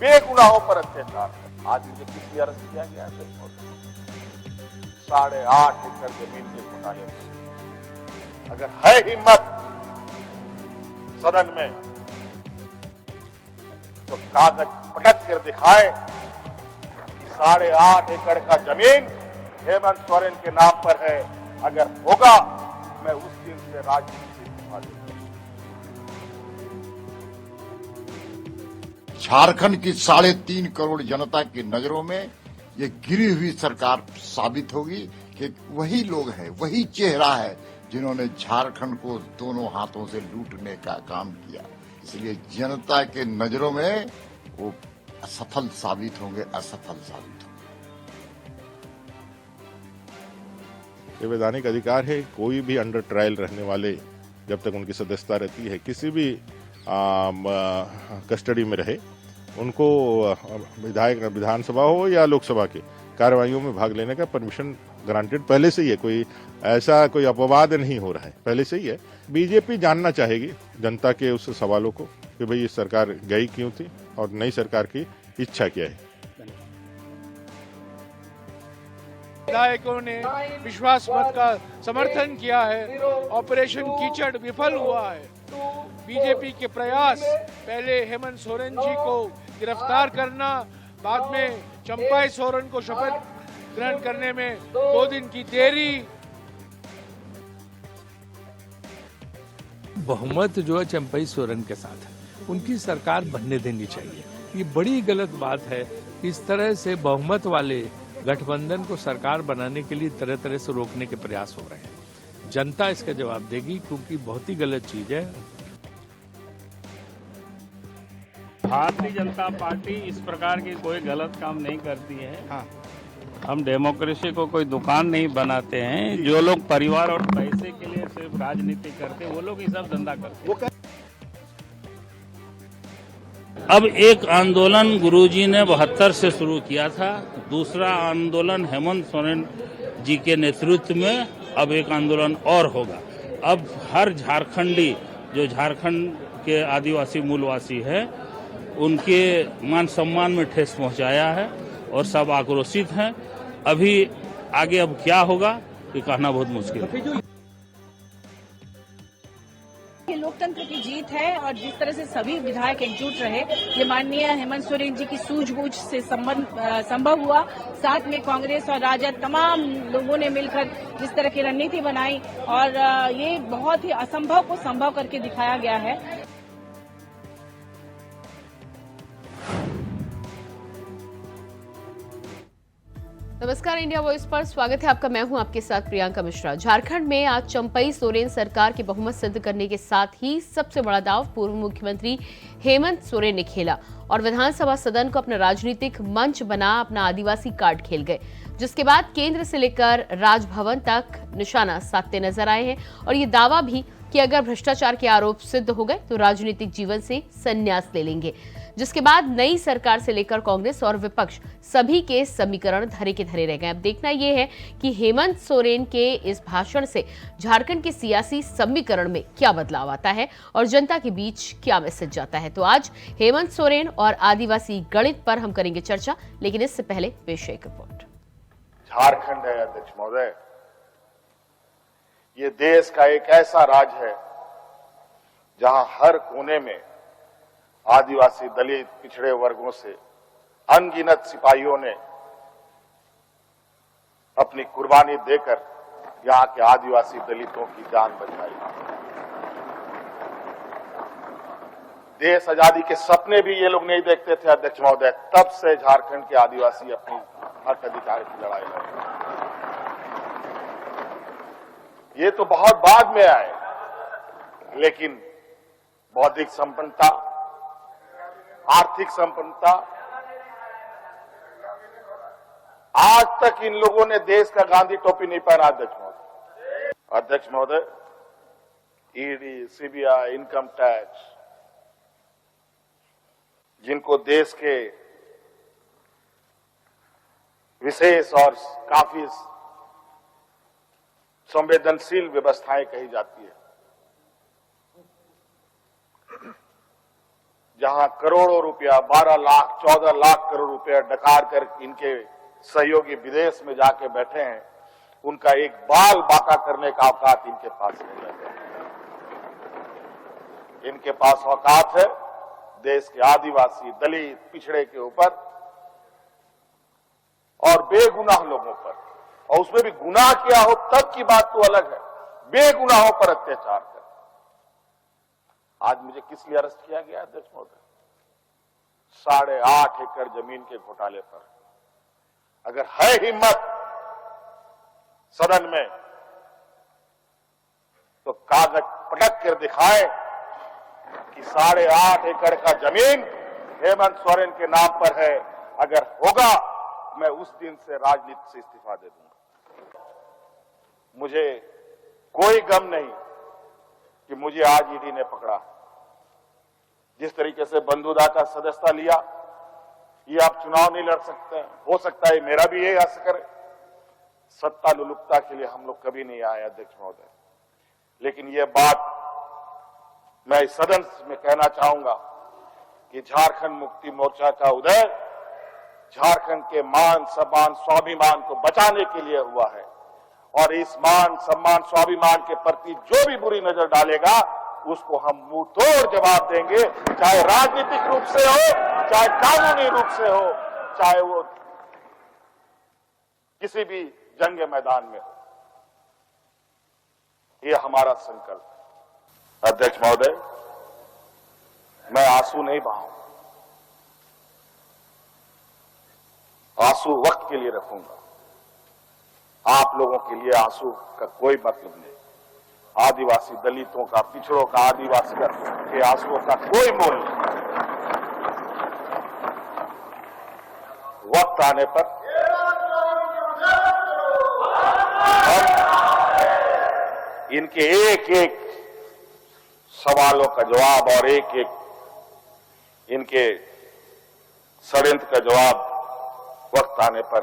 बेगुनाहों पर अत्याचार है। आज मुझे किस लिए अरेस्ट किया गया है? 8.5 एकड़ जमीन के घोटाले में अगर है हिम्मत सदन में तो कागज पटक कर दिखाए कि 8.5 एकड़ का जमीन हेमंत सोरेन के नाम पर है। अगर होगा मैं उस दिन से राजनीति से इस्तीफा दूंगा। झारखंड की 3.5 करोड़ जनता की नजरों में ये गिरी हुई सरकार साबित होगी कि वही लोग हैं, वही चेहरा है जिन्होंने झारखंड को दोनों हाथों से लूटने का काम किया। इसलिए जनता के नजरों में वो असफल साबित होंगे, असफल साबित होंगे। संवैधानिक अधिकार है, कोई भी अंडर ट्रायल रहने वाले जब तक उनकी सदस्यता रहती है किसी भी कस्टडी में रहे, उनको विधानसभा हो या लोकसभा के कार्रवाइयों में भाग लेने का परमिशन ग्रांटेड पहले से ही है। कोई ऐसा कोई अपवाद नहीं हो रहा है, पहले से ही है। बीजेपी जानना चाहेगी जनता के उस सवालों को कि भाई ये सरकार गई क्यों थी और नई सरकार की इच्छा क्या है। विधायकों ने विश्वास मत का समर्थन किया है। ऑपरेशन कीचड़ विफल हुआ है। बीजेपी के प्रयास पहले हेमंत सोरेन जी को गिरफ्तार करना, बाद में चंपाई सोरेन को शपथ ग्रहण करने में 2 दिन की देरी। बहुमत जो है चंपाई सोरेन के साथ है, उनकी सरकार बनने देनी चाहिए। ये बड़ी गलत बात है। इस तरह से बहुमत वाले गठबंधन को सरकार बनाने के लिए तरह तरह से रोकने के प्रयास हो रहे हैं। जनता इसका जवाब देगी, क्योंकि बहुत ही गलत चीज है। भारतीय जनता पार्टी इस प्रकार की कोई गलत काम नहीं करती है। हाँ। हम डेमोक्रेसी को कोई दुकान नहीं बनाते हैं। जो लोग परिवार और पैसे के लिए सिर्फ राजनीति करते हैं वो लोग ये सब धंधा करते हैं। अब एक आंदोलन गुरुजी ने 72 से शुरू किया था, दूसरा आंदोलन हेमंत सोरेन जी के नेतृत्व में अब एक आंदोलन और होगा। अब हर झारखंडी जो झारखंड के आदिवासी मूलवासी है उनके मान सम्मान में ठेस पहुंचाया है और सब आक्रोशित हैं। अभी आगे अब क्या होगा ये कहना बहुत मुश्किल है। ये लोकतंत्र की जीत है और जिस तरह से सभी विधायक एकजुट रहे, ये माननीय हेमंत सोरेन जी की सूझबूझ से संभव हुआ। साथ में कांग्रेस और राजद तमाम लोगों ने मिलकर जिस तरह की रणनीति बनाई और ये बहुत ही असंभव को संभव करके दिखाया गया है। नमस्कार, इंडिया वॉइस पर स्वागत है आपका। मैं हूं आपके साथ प्रियंका मिश्रा। झारखंड में आज चंपाई सोरेन सरकार की बहुमत सिद्ध करने के साथ ही सबसे बड़ा दांव पूर्व मुख्यमंत्री हेमंत सोरेन ने खेला और विधानसभा सदन को अपना राजनीतिक मंच बना अपना आदिवासी कार्ड खेल गए, जिसके बाद केंद्र से लेकर राजभवन तक निशाना साधते नजर आए हैं और ये दावा भी कि अगर भ्रष्टाचार के आरोप सिद्ध हो गए तो राजनीतिक जीवन से संन्यास ले लेंगे। जिसके बाद नई सरकार से लेकर कांग्रेस और विपक्ष सभी के समीकरण धरे के धरे रह गए। अब देखना यह है कि हेमंत सोरेन के इस भाषण से झारखंड के सियासी समीकरण में क्या बदलाव आता है और जनता के बीच क्या मैसेज जाता है। तो आज हेमंत सोरेन और आदिवासी गणित पर हम करेंगे चर्चा, लेकिन इससे पहले पेश है एक रिपोर्ट। झारखंड है अध्यक्ष महोदय, ये देश का एक ऐसा राज्य है जहां हर कोने में आदिवासी, दलित, पिछड़े वर्गों से अनगिनत सिपाहियों ने अपनी कुर्बानी देकर यहां के आदिवासी दलितों की जान बचाई। देश आजादी के सपने भी ये लोग नहीं देखते थे अध्यक्ष महोदय, तब से झारखंड के आदिवासी अपनी हक अधिकार की लड़ाई लड़ रहे हैं। ये तो बहुत बाद में आए, लेकिन बौद्धिक संपन्नता, आर्थिक संपन्नता, आज तक इन लोगों ने देश का गांधी टोपी नहीं पहना। अध्यक्ष महोदय, ईडी, सीबीआई, इनकम टैक्स, जिनको देश के विशेष और काफी संवेदनशील व्यवस्थाएं कही जाती है, जहां करोड़ों रुपया 12 लाख 14 लाख करोड़ रुपया डकार कर इनके सहयोगी विदेश में जाके बैठे हैं, उनका एक बाल बाका करने का औकात इनके पास नहीं है। इनके पास औकात है देश के आदिवासी, दलित, पिछड़े के ऊपर और बेगुनाह लोगों पर, और उसमें भी गुनाह किया हो तब की बात तो अलग है, बेगुनाहों पर अत्याचार कर। आज मुझे किस लिए अरेस्ट किया गया अध्यक्ष महोदय? 8.5 एकड़ जमीन के घोटाले पर। अगर है हिम्मत सदन में तो कागज पटक कर दिखाए कि 8.5 एकड़ का जमीन हेमंत सोरेन के नाम पर है। अगर होगा मैं उस दिन से राजनीति से इस्तीफा दे दूंगा। मुझे कोई गम नहीं कि मुझे आज ईडी ने पकड़ा। जिस तरीके से बंधुदा का सदस्यता लिया, ये आप चुनाव नहीं लड़ सकते हैं। हो सकता है मेरा भी ये आस करे। सत्ता लुलुपता के लिए हम लोग कभी नहीं आए अध्यक्ष महोदय, लेकिन ये बात मैं इस सदन में कहना चाहूंगा कि झारखंड मुक्ति मोर्चा का उदय झारखंड के मान सम्मान स्वाभिमान को बचाने के लिए हुआ है, और इस मान सम्मान स्वाभिमान के प्रति जो भी बुरी नजर डालेगा उसको हम मुंह तोड़ जवाब देंगे, चाहे राजनीतिक रूप से हो, चाहे कानूनी रूप से हो, चाहे वो किसी भी जंग मैदान में हो। ये हमारा संकल्प है। अध्यक्ष महोदय, मैं आंसू नहीं बहाऊं, आंसू वक्त के लिए रखूंगा। आप लोगों के लिए आंसू का कोई मतलब नहीं। आदिवासी दलितों का, पिछड़ों का, आदिवासी के आंसुओं का कोई मोल नहीं। वक्त आने पर हम इनके एक एक सवालों का जवाब और एक एक इनके षड्यंत्र का जवाब वक्त आने पर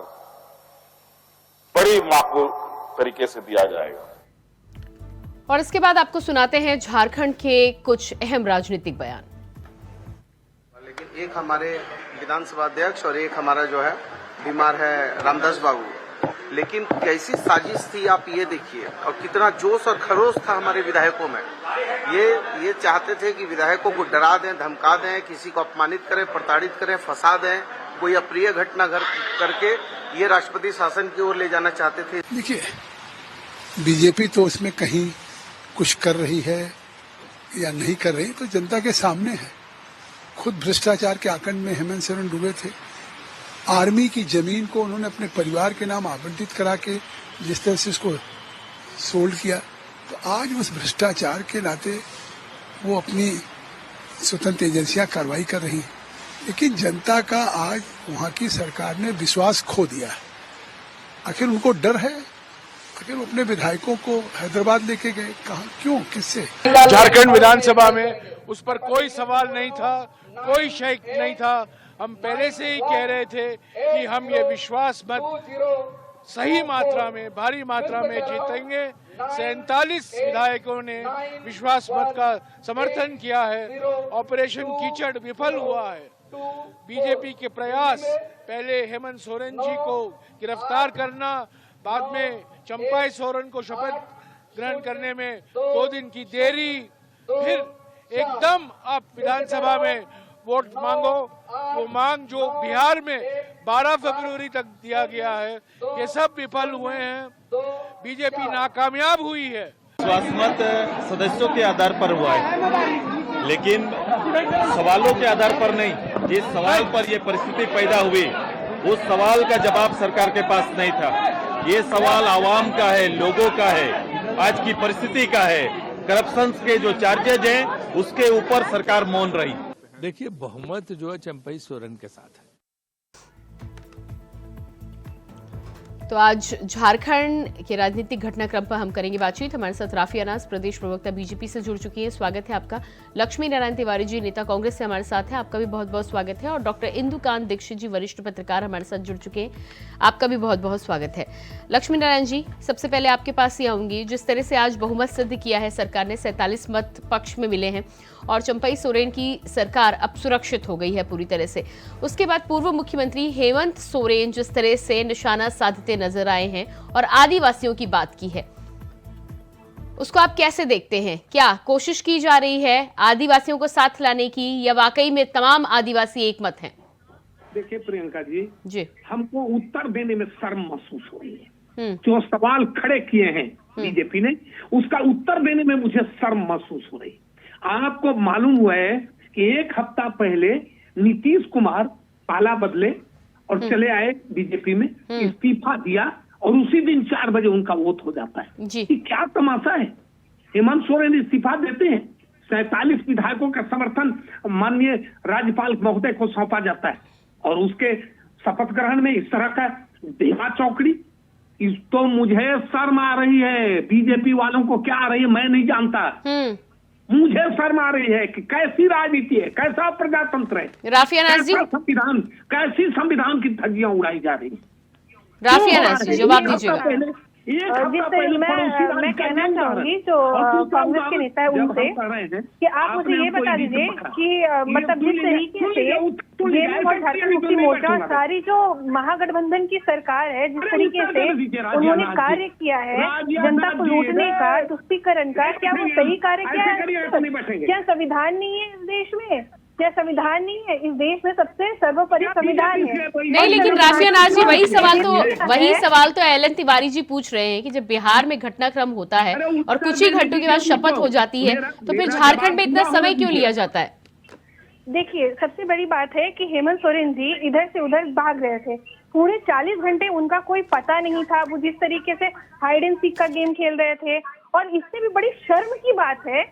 बड़ी माकूल तरीके से दिया जाएगा। और इसके बाद आपको सुनाते हैं झारखंड के कुछ अहम राजनीतिक बयान। लेकिन एक हमारे विधानसभा अध्यक्ष और एक हमारा जो है बीमार है रामदास बाबू, लेकिन कैसी साजिश थी आप ये देखिए, और कितना जोश और खरोश था हमारे विधायकों में। ये चाहते थे कि विधायकों को डरा दें, धमका दें, किसी को अपमानित करें, प्रताड़ित करें, फंसा दें, कोई अप्रिय घटना करके ये राष्ट्रपति शासन की ओर ले जाना चाहते थे। देखिए, बीजेपी तो इसमें कहीं कुछ कर रही है या नहीं कर रही तो जनता के सामने है। खुद भ्रष्टाचार के आकंड में हेमंत सोरेन डूबे थे। आर्मी की जमीन को उन्होंने अपने परिवार के नाम आवंटित करा के जिस तरह से उसको सोल्ड किया, तो आज उस भ्रष्टाचार के नाते वो अपनी स्वतंत्र एजेंसियां कार्रवाई कर रही हैं, लेकिन जनता का आज वहां की सरकार ने विश्वास खो दिया है। आखिर उनको डर है, आखिर वो अपने विधायकों को हैदराबाद लेके गए, कहा क्यों, किससे? झारखंड विधानसभा में उस पर कोई सवाल नहीं था, कोई शक नहीं था। हम पहले से ही कह रहे थे कि हम ये विश्वास मत सही मात्रा में, भारी मात्रा में जीतेंगे। 47 विधायकों ने विश्वास मत का समर्थन किया है। ऑपरेशन कीचड़ विफल हुआ है। बीजेपी के प्रयास, पहले हेमंत सोरेन जी को गिरफ्तार करना, बाद में चंपाई सोरेन को शपथ ग्रहण करने में 2 दिन की देरी, फिर एकदम आप विधानसभा में वोट मांगो। वो मांग जो बिहार में 12 फरवरी तक दिया गया है, ये सब विफल हुए हैं। बीजेपी नाकामयाब हुई है। विश्वास मत सदस्यों के आधार पर हुआ है, लेकिन सवालों के आधार पर नहीं। जिस सवाल पर ये परिस्थिति पैदा हुई, उस सवाल का जवाब सरकार के पास नहीं था। ये सवाल आवाम का है, लोगों का है, आज की परिस्थिति का है। करप्शन के जो चार्जेज हैं, उसके ऊपर सरकार मौन रही। देखिए, बहुमत जो है चंपाई सोरेन के साथ है। तो आज झारखंड के राजनीतिक घटनाक्रम पर हम करेंगे बातचीत। हमारे साथ राफी अनास, प्रदेश प्रवक्ता बीजेपी से जुड़ चुकी हैं, स्वागत है आपका। लक्ष्मी नारायण तिवारी जी, नेता कांग्रेस से हमारे साथ हैं, आपका भी बहुत बहुत स्वागत है। और डॉक्टर इंदुकांत दीक्षित जी, वरिष्ठ पत्रकार, हमारे साथ जुड़ चुके हैं, आपका भी बहुत बहुत स्वागत है। लक्ष्मी नारायण जी, सबसे पहले आपके पास ही आऊंगी। जिस तरह से आज बहुमत सिद्ध किया है सरकार ने, 47 मत पक्ष में मिले हैं और चंपई सोरेन की सरकार अब सुरक्षित हो गई है पूरी तरह से। उसके बाद पूर्व मुख्यमंत्री हेमंत सोरेन जिस तरह से निशाना साधते नजर आए हैं और आदिवासियों की बात की है, उसको आप कैसे देखते हैं? क्या कोशिश की जा रही है आदिवासियों को साथ लाने की, या वाकई में तमाम आदिवासी एक मत हैं? देखिए प्रियंका जी, जी, हमको उत्तर देने में शर्म महसूस हो रही है। जो सवाल खड़े किए हैं बीजेपी ने, उसका उत्तर देने में मुझे शर्म महसूस हो रही है। आपको मालूम हुआ है कि एक हफ्ता पहले नीतीश कुमार पाला बदले और चले आए बीजेपी में, इस्तीफा दिया और उसी दिन 4 बजे उनका वोट हो जाता है जी। कि क्या तमाशा है। हेमंत सोरेन इस्तीफा देते हैं, 47 विधायकों का समर्थन माननीय राज्यपाल महोदय को सौंपा जाता है और उसके शपथ ग्रहण में इस तरह का देवा चौकड़ी, इस तो मुझे शर्म आ रही है। बीजेपी वालों को क्या आ रही है मैं नहीं जानता, मुझे शर्म आ रही है कि कैसी राजनीति है, कैसा प्रजातंत्र है, राफी अनास जी, संविधान, कैसी संविधान की धज्जियां उड़ाई जा रही है। राफी अनास जी जवाब दीजिएगा। मैं कहना चाहूंगी जो कांग्रेस के नेता है उनसे कि आप मुझे ये बता दीजिए कि मतलब जिस तरीके से जेएमएम और झारखंड मुक्ति मोर्चा और सारी जो महागठबंधन की सरकार है, जिस तरीके से उन्होंने कार्य किया है जनता को लूटने का, तुष्टीकरण का, क्या वो सही कार्य किया है? क्या संविधान नहीं है इस देश में? क्या संविधान नहीं है इस देश में? सबसे सर्वोपरि संविधान है। नहीं, लेकिन राफी अनास जी वही सवाल तो एलन तिवारी जी पूछ रहे हैं कि जब बिहार में घटनाक्रम होता है और कुछ ही घंटों के बाद शपथ हो जाती है, तो फिर झारखंड में इतना समय क्यों लिया जाता है? देखिए, सबसे बड़ी बात है कि हेमंत सोरेन जी इधर से उधर भाग रहे थे, पूरे 40 घंटे उनका कोई पता नहीं था। वो जिस तरीके से हाइड एंड सीक का गेम खेल रहे थे, और इससे भी बड़ी शर्म की बात है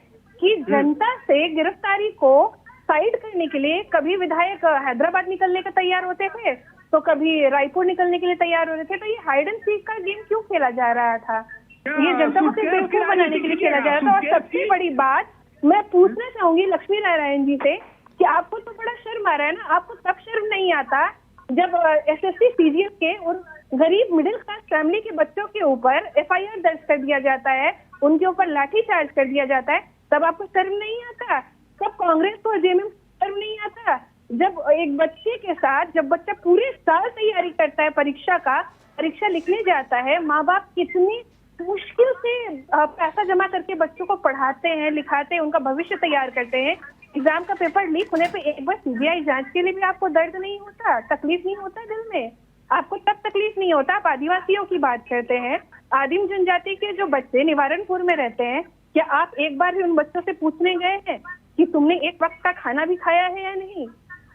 कि जनता से गिरफ्तारी को साइड करने के लिए कभी विधायक हैदराबाद निकलने का तैयार होते थे, तो कभी रायपुर निकलने के लिए तैयार हो रहे थे। तो ये हाइड एंड सीक का गेम क्यों खेला जा रहा था? ये जनता को सिर्फ बेवकूफ बनाने के लिए खेला जा रहा था। और सबसे बड़ी बात मैं पूछना चाहूंगी लक्ष्मी नारायण जी से कि आपको तो बड़ा शर्म आ रहा है ना, आपको तब शर्म नहीं आता जब एसएससी सीजीएल के और गरीब मिडिल क्लास फैमिली के बच्चों के ऊपर एफआईआर दर्ज कर दिया जाता है, उनके ऊपर लाठीचार्ज कर दिया जाता है, तब आपको शर्म नहीं आता? तब कांग्रेस को जेएमएम शर्म नहीं आता? जब एक बच्चे के साथ, जब बच्चा पूरे साल तैयारी करता है परीक्षा लिखने जाता है, माँ बाप कितनी मुश्किल से पैसा जमा करके बच्चों को पढ़ाते हैं, लिखाते हैं, उनका भविष्य तैयार करते हैं। एग्जाम का पेपर लीक होने पे एक बार सीबीआई जांच के लिए भी आपको दर्द नहीं होता, तकलीफ नहीं होता दिल में? आपको तब तकलीफ नहीं होता? आप आदिवासियों की बात करते हैं, आदिम जनजाति के जो बच्चे निवारणपुर में रहते हैं, क्या आप एक बार भी उन बच्चों से पूछने गए हैं कि तुमने एक वक्त का खाना भी खाया है या नहीं?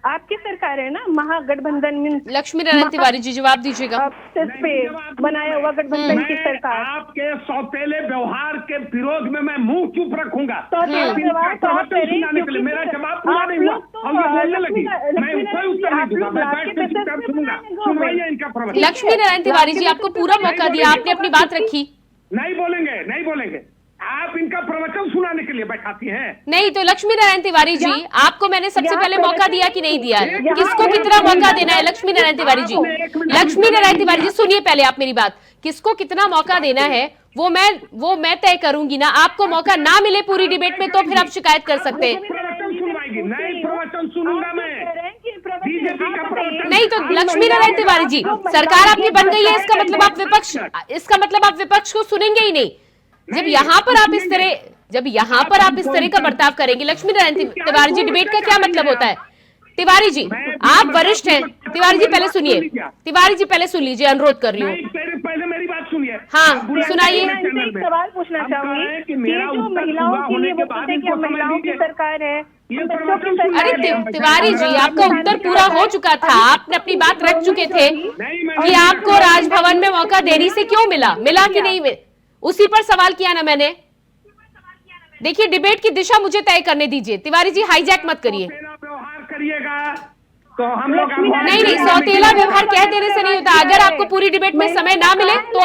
आपकी सरकार है ना, महागठबंधन में लक्ष्मी नारायण तिवारी जी जवाब दीजिएगा। पे बनाया हुआ गठबंधन की सरकार। आपके सौतेले व्यवहार के विरोध में मैं मुंह चुप रखूंगा। मेरा जवाब पूरा नहीं हुआ, लक्ष्मी नारायण तिवारी जी आपको पूरा मौका दिया, आपने अपनी बात रखी। नहीं बोलेंगे, आप इनका प्रवचन सुनाने के लिए बैठाती हैं। नहीं तो लक्ष्मी नारायण तिवारी जी, आपको मैंने सबसे पहले मौका दिया कि नहीं दिया? किसको कितना मौका देना है लक्ष्मी नारायण तिवारी जी? लक्ष्मी नारायण तिवारी जी सुनिए पहले आप मेरी बात। किसको कितना मौका देना है वो मैं तय करूंगी ना। आपको मौका ना मिले पूरी डिबेट में तो फिर आप शिकायत कर सकते हैं। प्रवचन सुनूंगा मैं। नहीं तो लक्ष्मी नारायण तिवारी जी, सरकार आपकी बन गई है, इसका मतलब आप विपक्ष को सुनेंगे ही नहीं। जब यहाँ पर आप इस तरह का बर्ताव करेंगे, लक्ष्मी नारायण तिवारी जी, डिबेट का क्या मतलब होता है? तिवारी जी आप वरिष्ठ हैं, तिवारी जी पहले सुनिए, तिवारी जी पहले सुन लीजिए, अनुरोध कर रही हूँ। पहले मेरी बात सुनिए। हाँ सुनाइए। सवाल पूछना चाहूंगी कि ये जो महिलाओं के लिए वो कहते हैं कि महिलाओं की सरकार है, अरे तिवारी जी आपका उत्तर पूरा हो चुका था, आपने अपनी बात रख चुके थे कि आपको राजभवन में मौका देने से क्यों मिला कि नहीं, उसी पर सवाल किया ना मैंने। देखिए डिबेट की दिशा मुझे तय करने दीजिए, तिवारी जी हाईजैक मत करिए। व्यवहार करिएगा तो हम लोग नहीं, सौतेला व्यवहार कह देने से नहीं होता। अगर आपको पूरी डिबेट में समय ना मिले तो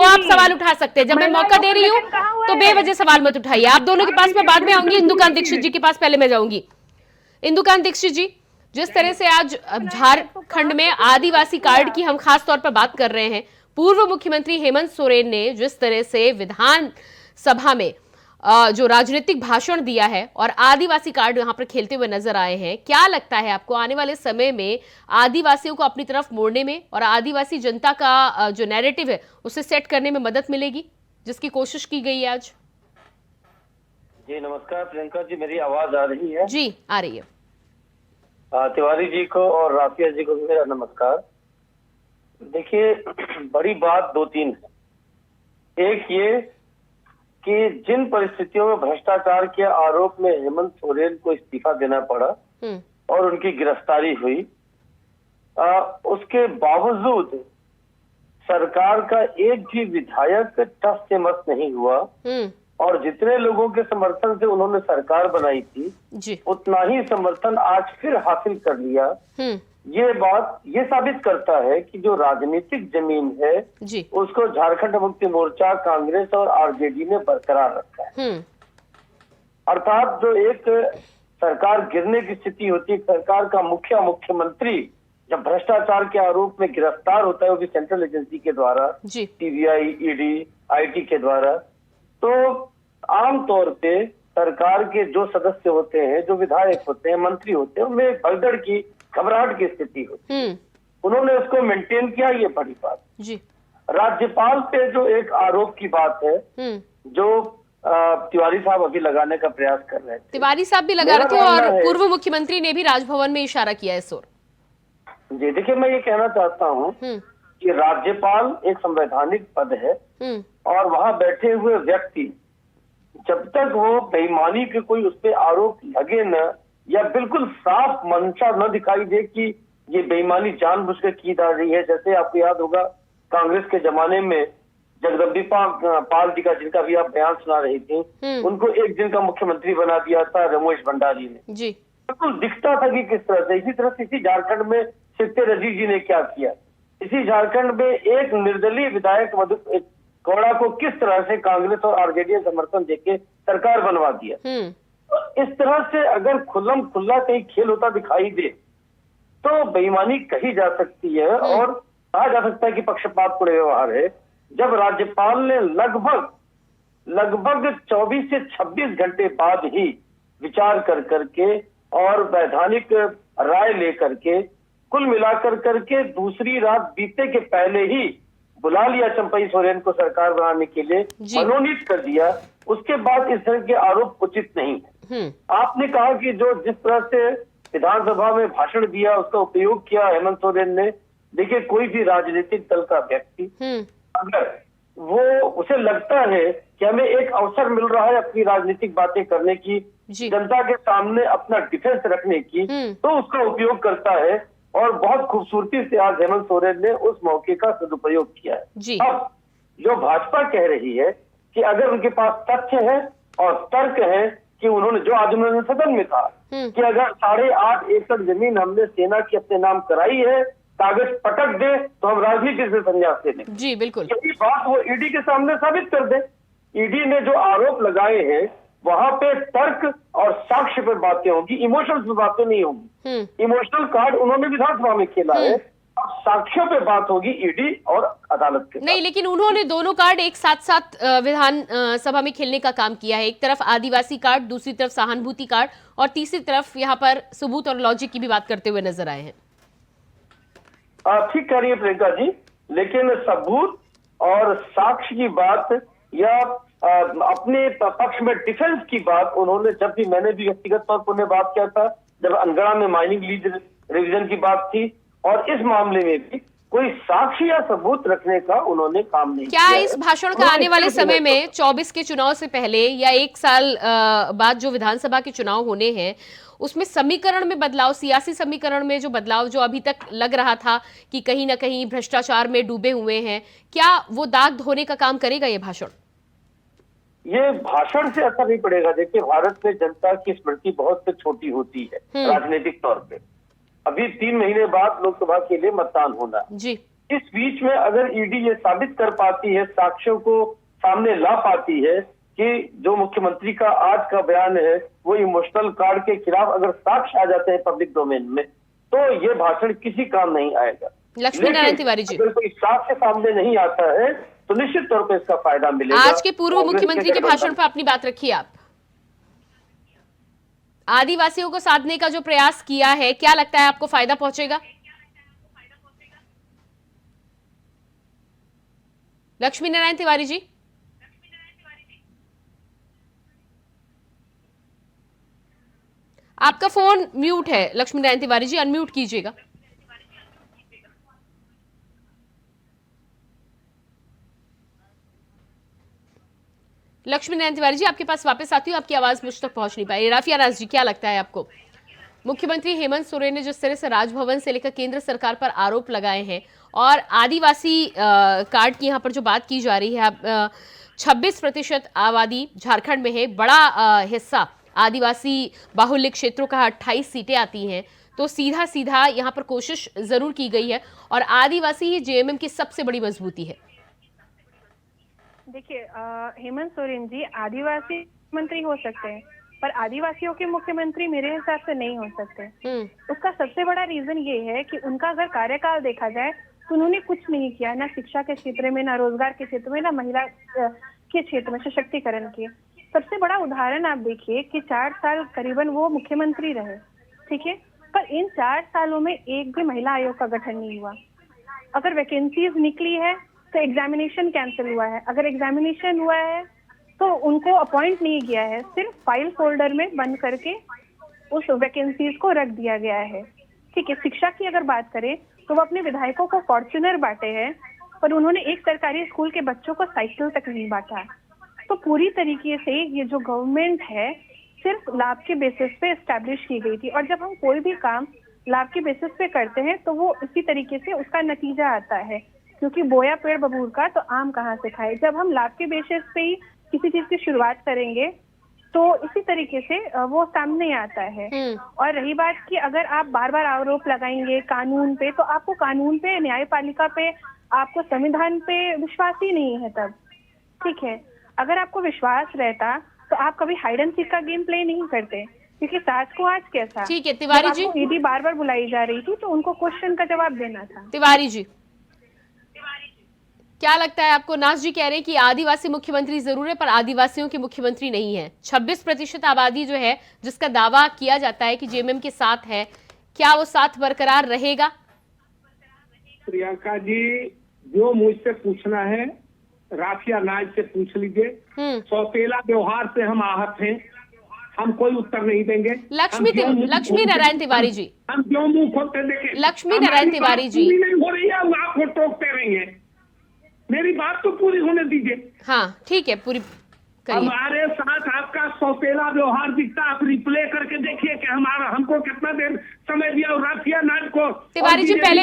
आप सवाल उठा सकते हैं। जब मैं मौका दे रही हूँ तो बेवजह सवाल मत उठाइए। आप दोनों के पास मैं बाद में आऊंगी, इंदुकांत दीक्षित जी के पास पहले मैं जाऊंगी। इंदुकांत दीक्षित जी, जिस तरह से आज झारखंड में आदिवासी कार्ड की हम खास तौर पर बात कर रहे हैं, पूर्व मुख्यमंत्री हेमंत सोरेन ने जिस तरह से विधान सभा में जो राजनीतिक भाषण दिया है और आदिवासी कार्ड यहां पर खेलते हुए नजर आए हैं, क्या लगता है आपको आने वाले समय में आदिवासियों को अपनी तरफ मोड़ने में और आदिवासी जनता का जो नैरेटिव है उसे सेट करने में मदद मिलेगी, जिसकी कोशिश की गई है आज? जी नमस्कार प्रियंका जी, मेरी आवाज आ रही है? जी आ रही है। तिवारी जी को और राफिया जी को भी मेरा नमस्कार। देखिए, बड़ी बात दो तीन है। एक ये कि जिन परिस्थितियों में भ्रष्टाचार के आरोप में हेमंत सोरेन को इस्तीफा देना पड़ा और उनकी गिरफ्तारी हुई, उसके बावजूद सरकार का एक भी विधायक टस से मस नहीं हुआ और जितने लोगों के समर्थन से उन्होंने सरकार बनाई थी उतना ही समर्थन आज फिर हासिल कर लिया। ये बात ये साबित करता है कि जो राजनीतिक जमीन है उसको झारखंड मुक्ति मोर्चा, कांग्रेस और आरजेडी ने बरकरार रखा है। अर्थात जो एक सरकार गिरने की स्थिति होती है, सरकार का मुख्यमंत्री जब भ्रष्टाचार के आरोप में गिरफ्तार होता है, वो भी सेंट्रल एजेंसी के द्वारा, सीबीआई, ईडी, आईटी के द्वारा, तो आमतौर पे सरकार के जो सदस्य होते हैं, जो विधायक होते हैं, मंत्री होते हैं, उनमें भगदड़ की, घबराहट की स्थिति होती है। उन्होंने उसको मेंटेन किया, ये बड़ी बात जी। राज्यपाल पे जो एक आरोप की बात है, जो तिवारी साहब अभी लगाने का प्रयास कर रहे थे, तिवारी साहब भी लगा रहे थे और पूर्व मुख्यमंत्री ने भी राजभवन में इशारा किया है सोर जी। देखिए, मैं ये कहना चाहता हूँ कि राज्यपाल एक संवैधानिक पद है और वहां बैठे हुए व्यक्ति जब तक वो बेईमानी के कोई उस पर आरोप लगे न, या बिल्कुल साफ मंशा न दिखाई दे कि ये बेईमानी जानबूझ के की जा रही है। जैसे आपको याद होगा कांग्रेस के जमाने में जगदम्बिका पाल जी का, जिनका भी आप बयान सुना रही थी, उनको एक दिन का मुख्यमंत्री बना दिया था रमेश भंडारी ने जी। बिल्कुल दिखता था कि किस तरह से। इसी तरह से इसी झारखंड में सित्ते रजी जी ने क्या किया, इसी झारखंड में एक निर्दलीय विधायक मधु कौड़ा को किस तरह से कांग्रेस और आरजेडी ने समर्थन देके सरकार बनवा दिया। इस तरह से अगर खुल्लम खुल्ला कहीं खेल होता दिखाई दे तो बेईमानी कही जा सकती है और कहा जा सकता है कि पक्षपातपूर्ण व्यवहार है। जब राज्यपाल ने लगभग 24 से 26 घंटे बाद ही विचार कर करके और वैधानिक राय लेकर के कुल मिलाकर करके दूसरी रात बीते के पहले ही बुला लिया चंपई सोरेन को सरकार बनाने के लिए, मनोनीत कर दिया, उसके बाद इस तरह के आरोप उचित नहीं है। आपने कहा कि जो जिस तरह से विधानसभा में भाषण दिया उसका उपयोग किया हेमंत सोरेन ने, देखिए कोई भी राजनीतिक दल का व्यक्ति अगर वो उसे लगता है कि हमें एक अवसर मिल रहा है अपनी राजनीतिक बातें करने की, जनता के सामने अपना डिफेंस रखने की, तो उसका उपयोग करता है और बहुत खूबसूरती से आज हेमंत सोरेन ने उस मौके का सदुपयोग किया है। अब जो भाजपा कह रही है कि अगर उनके पास तथ्य है और तर्क है कि उन्होंने जो आज उन्होंने सदन में कहा कि अगर 8.5 एकड़ जमीन हमने सेना की अपने नाम कराई है, कागज पटक दे तो हम राजनीति से संन्यास ले लें। जी बिल्कुल, यही बात वो ईडी के सामने साबित कर दे। ईडी ने जो आरोप लगाए हैं वहां पे तर्क और साक्ष्य पर बातें होंगी, इमोशंस पे बातें नहीं होंगी। इमोशनल कार्ड उन्होंने विधानसभा में खेला है, साक्ष्यों पे बात होगी ईडी और अदालत के नहीं, लेकिन उन्होंने दोनों कार्ड एक साथ साथ विधान सभा में खेलने का काम किया है। एक तरफ आदिवासी कार्ड, दूसरी तरफ सहानुभूति कार्ड और तीसरी तरफ यहाँ पर सबूत और लॉजिक की भी बात करते हुए नजर आए हैं। ठीक कह रही है प्रियंका जी, लेकिन सबूत और साक्ष्य की बात या अपने पक्ष में डिफेंस की बात उन्होंने, जब भी मैंने भी व्यक्तिगत तौर पर उन्हें बात किया था जब अनगढ़ा में माइनिंग लीज रिवीजन की बात थी, और इस मामले में भी कोई साक्ष्य या सबूत रखने का उन्होंने काम नहीं किया। क्या इस भाषण का आने वाले समय में 24 के चुनाव से पहले या एक साल बाद जो विधानसभा के चुनाव होने हैं उसमें समीकरण में बदलाव, सियासी समीकरण में जो बदलाव जो अभी तक लग रहा था कि कहीं ना कहीं भ्रष्टाचार में डूबे हुए हैं, क्या वो दाग धोने का काम करेगा ये भाषण? ये भाषण से असर नहीं पड़ेगा। देखिए, भारत में जनता की स्मृति बहुत छोटी होती है राजनीतिक तौर पे। अभी 3 महीने बाद लोकसभा के लिए मतदान होना है। जी। इस बीच में अगर ईडी ये साबित कर पाती है, साक्ष्यों को सामने ला पाती है कि जो मुख्यमंत्री का आज का बयान है वो इमोशनल कार्ड के खिलाफ अगर साक्ष्य आ जाते हैं पब्लिक डोमेन में, तो ये भाषण किसी काम नहीं आएगा। लक्ष्मी नारायण तिवारी जी, अगर कोई साक्ष्य सामने नहीं आता है तो निश्चित तौर पर इसका फायदा मिलेगा। आज के पूर्व मुख्यमंत्री के भाषण पर अपनी बात रखिए आप। आदिवासियों को साधने का जो प्रयास किया है, क्या लगता है आपको फायदा पहुंचेगा? लक्ष्मी नारायण तिवारी जी, आपका फोन म्यूट है। लक्ष्मी नारायण तिवारी जी, अनम्यूट कीजिएगा। लक्ष्मी नारायण तिवारी जी, आपके पास वापस आती हूँ, आपकी आवाज मुझ तक पहुंच नहीं पाई। राफिया राज जी, क्या लगता है आपको? मुख्यमंत्री हेमंत सोरेन ने जिस तरह से राजभवन से लेकर केंद्र सरकार पर आरोप लगाए हैं और आदिवासी कार्ड की यहाँ पर जो बात की जा रही है, 26% आबादी झारखंड में है, बड़ा हिस्सा आदिवासी बाहुल्य क्षेत्रों का 28 सीटें आती हैं, तो सीधा सीधा यहाँ पर कोशिश जरूर की गई है और आदिवासी ही जेएमएम की सबसे बड़ी मजबूती है। देखिए, हेमंत सोरेन जी आदिवासी मंत्री हो सकते हैं, पर आदिवासियों के मुख्यमंत्री मेरे हिसाब से नहीं हो सकते। उसका सबसे बड़ा रीजन ये है कि उनका अगर कार्यकाल देखा जाए तो उन्होंने कुछ नहीं किया, ना शिक्षा के क्षेत्र में, ना रोजगार के क्षेत्र में, ना महिला के क्षेत्र में सशक्तिकरण के। सबसे बड़ा उदाहरण आप देखिए कि 4 साल करीबन वो मुख्यमंत्री रहे, ठीक है, पर इन 4 सालों में एक भी महिला आयोग का गठन नहीं हुआ। अगर वैकेंसीज निकली है तो एग्जामिनेशन कैंसिल हुआ है, अगर एग्जामिनेशन हुआ है तो उनको अपॉइंट नहीं किया है, सिर्फ फाइल फोल्डर में बंद करके उस वैकेंसीज को रख दिया गया है। ठीक है, शिक्षा की अगर बात करें तो वो अपने विधायकों को फॉर्च्यूनर बांटे हैं, पर उन्होंने एक सरकारी स्कूल के बच्चों को साइकिल तक नहीं बांटा। तो पूरी तरीके से ये जो गवर्नमेंट है सिर्फ लाभ के बेसिस पे एस्टैब्लिश की गई थी, और जब हम कोई भी काम लाभ के बेसिस पे करते हैं तो वो इसी तरीके से उसका नतीजा आता है, क्योंकि बोया पेड़ बबूर का तो आम कहाँ से खाए। जब हम लाभ के बेसिस पे ही किसी चीज की शुरुआत करेंगे तो इसी तरीके से वो सामने आता है। और रही बात कि अगर आप बार बार आरोप लगाएंगे कानून पे, तो आपको कानून पे, न्यायपालिका पे, आपको संविधान पे विश्वास ही नहीं है तब। ठीक है, अगर आपको विश्वास रहता तो आप कभी हाइड एंड सीक का गेम प्ले नहीं करते, क्योंकि सास को आज कैसा। ठीक है तिवारी जी, ईडी बार बार बुलाई जा रही थी तो उनको क्वेश्चन का जवाब देना था। तिवारी जी, क्या लगता है आपको? नाज जी कह रहे हैं कि आदिवासी मुख्यमंत्री जरूर है पर आदिवासियों के मुख्यमंत्री नहीं है। 26% आबादी जो है जिसका दावा किया जाता है कि जेएमएम के साथ है, क्या वो साथ बरकरार रहेगा? प्रियंका जी, जो मुझसे पूछना है राफिया नाज से पूछ लीजिए। सौतेला व्यवहार से हम आहत हैं, हम कोई उत्तर नहीं देंगे। लक्ष्मी नारायण तिवारी जी, हम क्यों मुंह खोलते देखें? लक्ष्मी नारायण तिवारी जी, नहीं हो रही है, आप वो टोकते रही है। मेरी बात तो पूरी होने दीजिए। हाँ ठीक है, पूरी करिए। हमारे साथ आपका सौतेला व्यवहार दिखता, आप रिप्ले करके देखिए कि हमारा हमको कितना देर समय दिया और राफिया नाज को। तिवारी जी पहले,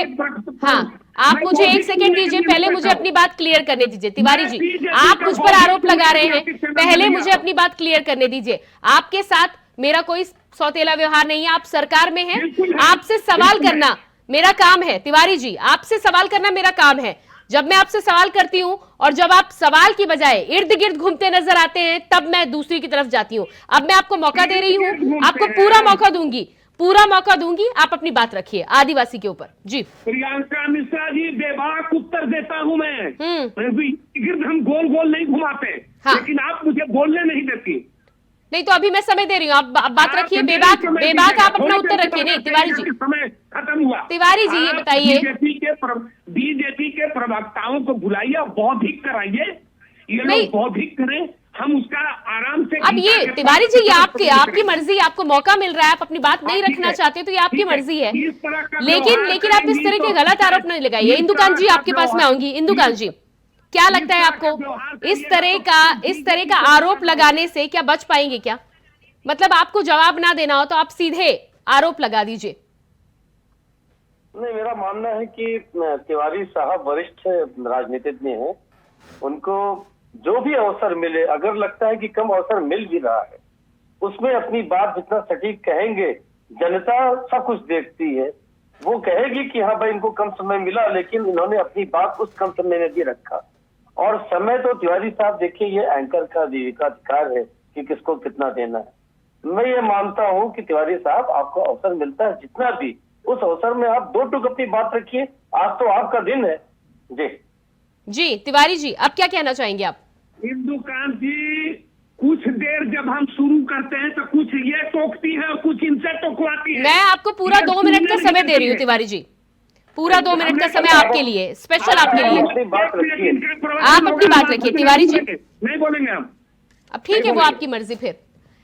हाँ आप मुझे 1 सेकंड दीजिए, पहले मुझे अपनी बात क्लियर करने दीजिए। तिवारी जी, आप मुझ पर आरोप लगा रहे हैं, पहले मुझे अपनी बात क्लियर करने दीजिए। आपके साथ मेरा कोई सौतेला व्यवहार नहीं है, आप सरकार में हैं, आपसे सवाल करना मेरा काम है। तिवारी जी, आपसे सवाल करना मेरा काम है। जब मैं आपसे सवाल करती हूं और जब आप सवाल की बजाय इर्द गिर्द घूमते नजर आते हैं तब मैं दूसरी की तरफ जाती हूं। अब मैं आपको मौका दे रही हूं, आपको पूरा मौका दूंगी, आप अपनी बात रखिए आदिवासी के ऊपर। जी प्रियंका मिश्रा जी, बेबाक उत्तर देता हूं मैं। गिर्द हम गोल गोल नहीं घुमाते, लेकिन आप मुझे बोलने नहीं देती। नहीं तो अभी मैं समय दे रही हूँ, आप बात रखिए। बेबाक आप अपना उत्तर रखिए। नहीं तिवारी जी, समय खत्म हुआ। तिवारी जी ये बताइए, बीजेपी के प्रवक्ताओं को बुलाइए, बौद्धिक कराइए, ये लोग बौद्धिक करें, हम उसका आराम से। अब ये तिवारी जी, ये आपकी मर्जी, आपको मौका मिल रहा है, आप अपनी बात नहीं रखना चाहते तो ये आपकी मर्जी है, लेकिन आप इस तरह के गलत आरोप नहीं लगाइए। इंदुकांत जी, आपके पास मैं आऊंगी। इंदुकांत जी, क्या लगता है आपको इस तरह का आरोप लगाने से क्या बच पाएंगे? क्या मतलब आपको जवाब ना देना हो तो आप सीधे आरोप लगा दीजिए। नहीं, मेरा मानना है कि तिवारी साहब वरिष्ठ राजनीतिज्ञ हैं, उनको जो भी अवसर मिले, अगर लगता है कि कम अवसर मिल भी रहा है उसमें अपनी बात जितना सटीक कहेंगे, जनता सब कुछ देखती है, वो कहेगी कि हाँ भाई इनको कम समय मिला, लेकिन इन्होंने अपनी बात उस कम समय में भी रखा। और समय तो तिवारी साहब देखिए, ये एंकर का अधिकार है कि किसको कितना देना है। मैं ये मानता हूँ कि तिवारी साहब आपको अवसर मिलता है जितना भी, उस अवसर में आप 2 टूक अपनी बात रखिए। आज तो आपका दिन है। जी तिवारी जी, अब क्या कहना चाहेंगे आप? इंदुकांत जी, कुछ देर जब हम शुरू करते हैं तो कुछ ये टोकती है और कुछ इनसे टोकवाती है। मैं आपको पूरा 2 मिनट का समय दे रही हूँ तिवारी जी, पूरा 2 मिनट का समय आपके लिए, स्पेशल आपके लिए। आप अपनी बात रखिए तिवारी जी। नहीं बोलेंगे हम। अब ठीक है, वो आपकी मर्जी। फिर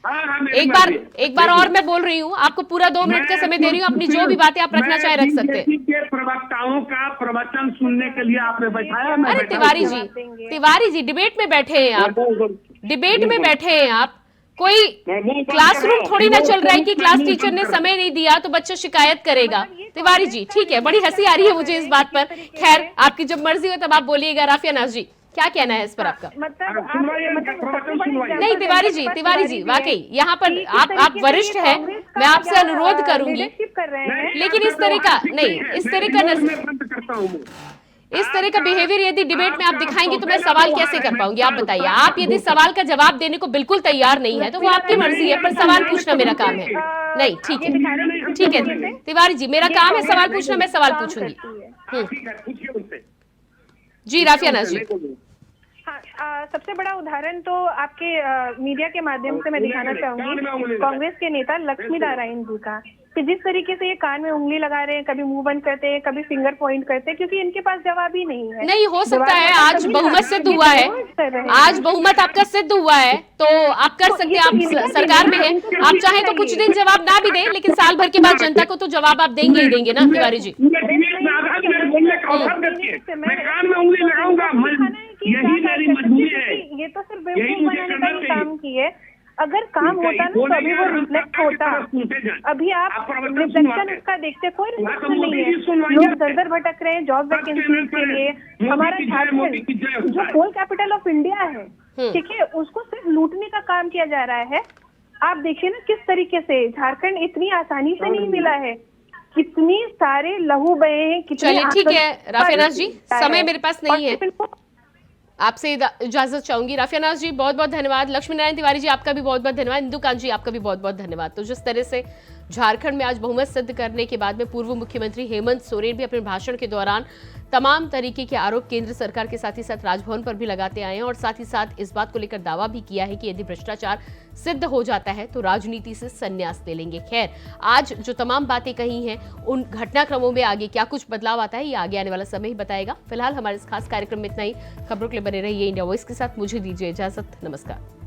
एक बार और मैं बोल रही हूँ, आपको पूरा 2 मिनट का समय दे रही हूँ, अपनी जो भी बातें आप रखना चाहे रख सकते हैं। प्रवक्ताओं का प्रवचन सुनने के लिए आपने बैठाया। अरे तिवारी जी डिबेट में बैठे हैं आप, डिबेट में बैठे हैं आप। कोई क्लासरूम थोड़ी ना चल रहा है कि क्लास टीचर ने समय नहीं दिया तो बच्चा शिकायत करेगा। तिवारी जी ठीक है, बड़ी हंसी आ रही है मुझे इस बात पर। खैर, आपकी जब मर्जी हो तब आप बोलिएगा। राफिया नाज जी, क्या कहना है इस पर आपका? नहीं तिवारी जी वाकई यहाँ पर आप वरिष्ठ हैं, मैं आपसे अनुरोध करूंगी, लेकिन इस तरह का नहीं, इस तरह का बिहेवियर यदि डिबेट में आप दिखाएंगे तो मैं सवाल कैसे कर पाऊंगी? आप बताइए। आप यदि सवाल का जवाब देने को बिल्कुल तैयार नहीं है तो वो आपकी मर्जी है, पर सवाल पूछना मेरा काम है। नहीं ठीक है तिवारी जी, मेरा काम है सवाल पूछना, मैं सवाल पूछूंगी। जी राफिया नाज जी। सबसे बड़ा उदाहरण तो आपके मीडिया के माध्यम से मैं दिखाना चाहूंगी कांग्रेस के नेता लक्ष्मी नारायण जी का, कि जिस तरीके से ये कान में उंगली लगा रहे हैं, कभी मुंह बंद करते हैं, कभी फिंगर पॉइंट करते हैं, क्योंकि इनके पास जवाब ही नहीं है। नहीं हो सकता है आज बहुमत सिद्ध हुआ है, आज बहुमत आपका सिद्ध हुआ है तो आप कर सकते हैं, आप सरकार में हैं, आप चाहें तो कुछ दिन जवाब ना भी दें, लेकिन साल भर के बाद जनता को तो जवाब आप देंगे ही देंगे ना तिवारी जी। मैं कान में उंगली लगाऊंगा, यही मेरी मजबूरी है। ये तो सिर्फ बेवकूफ बनाने का ही काम की है। अगर काम होता ना तो अभी वो रिफ्लेक्ट होता। अभी आप रिफ्लेक्शन उसका देखते, कोई रिफ्लेक्शन नहीं है। लोग दर दर भटक रहे हैं जॉब वैकेंसी के लिए। हमारा झारखंड जो कोल कैपिटल ऑफ इंडिया है, ठीक है, उसको सिर्फ लूटने का काम किया जा रहा है। आप देखिए ना किस तरीके से झारखंड इतनी आसानी से नहीं मिला है, कितनी सारे लहू बहे हैं। चलिए ठीक है राफिया नाज जी, समय मेरे पास नहीं है, आपसे इजाजत चाहूंगी। राफिया नाज जी बहुत बहुत धन्यवाद। लक्ष्मी नारायण तिवारी जी आपका भी बहुत बहुत धन्यवाद। इंदुकांत जी आपका भी बहुत बहुत धन्यवाद। तो जिस तरह से झारखंड में आज बहुमत सिद्ध करने के बाद में पूर्व मुख्यमंत्री हेमंत सोरेन भी अपने भाषण के दौरान तमाम तरीके के आरोप केंद्र सरकार के साथ ही साथ राजभवन पर भी लगाते आए हैं और साथ ही साथ इस बात को लेकर दावा भी किया है कि यदि भ्रष्टाचार सिद्ध हो जाता है तो राजनीति से संन्यास ले लेंगे। खैर, आज जो तमाम बातें कही हैं उन घटनाक्रमों में आगे क्या कुछ बदलाव आता है ये आगे आने वाला समय ही बताएगा। फिलहाल हमारे इस खास कार्यक्रम में इतना ही। खबरों के लिए बने रहिए इंडिया वॉइस के साथ। मुझे दीजिए इजाजत। नमस्कार।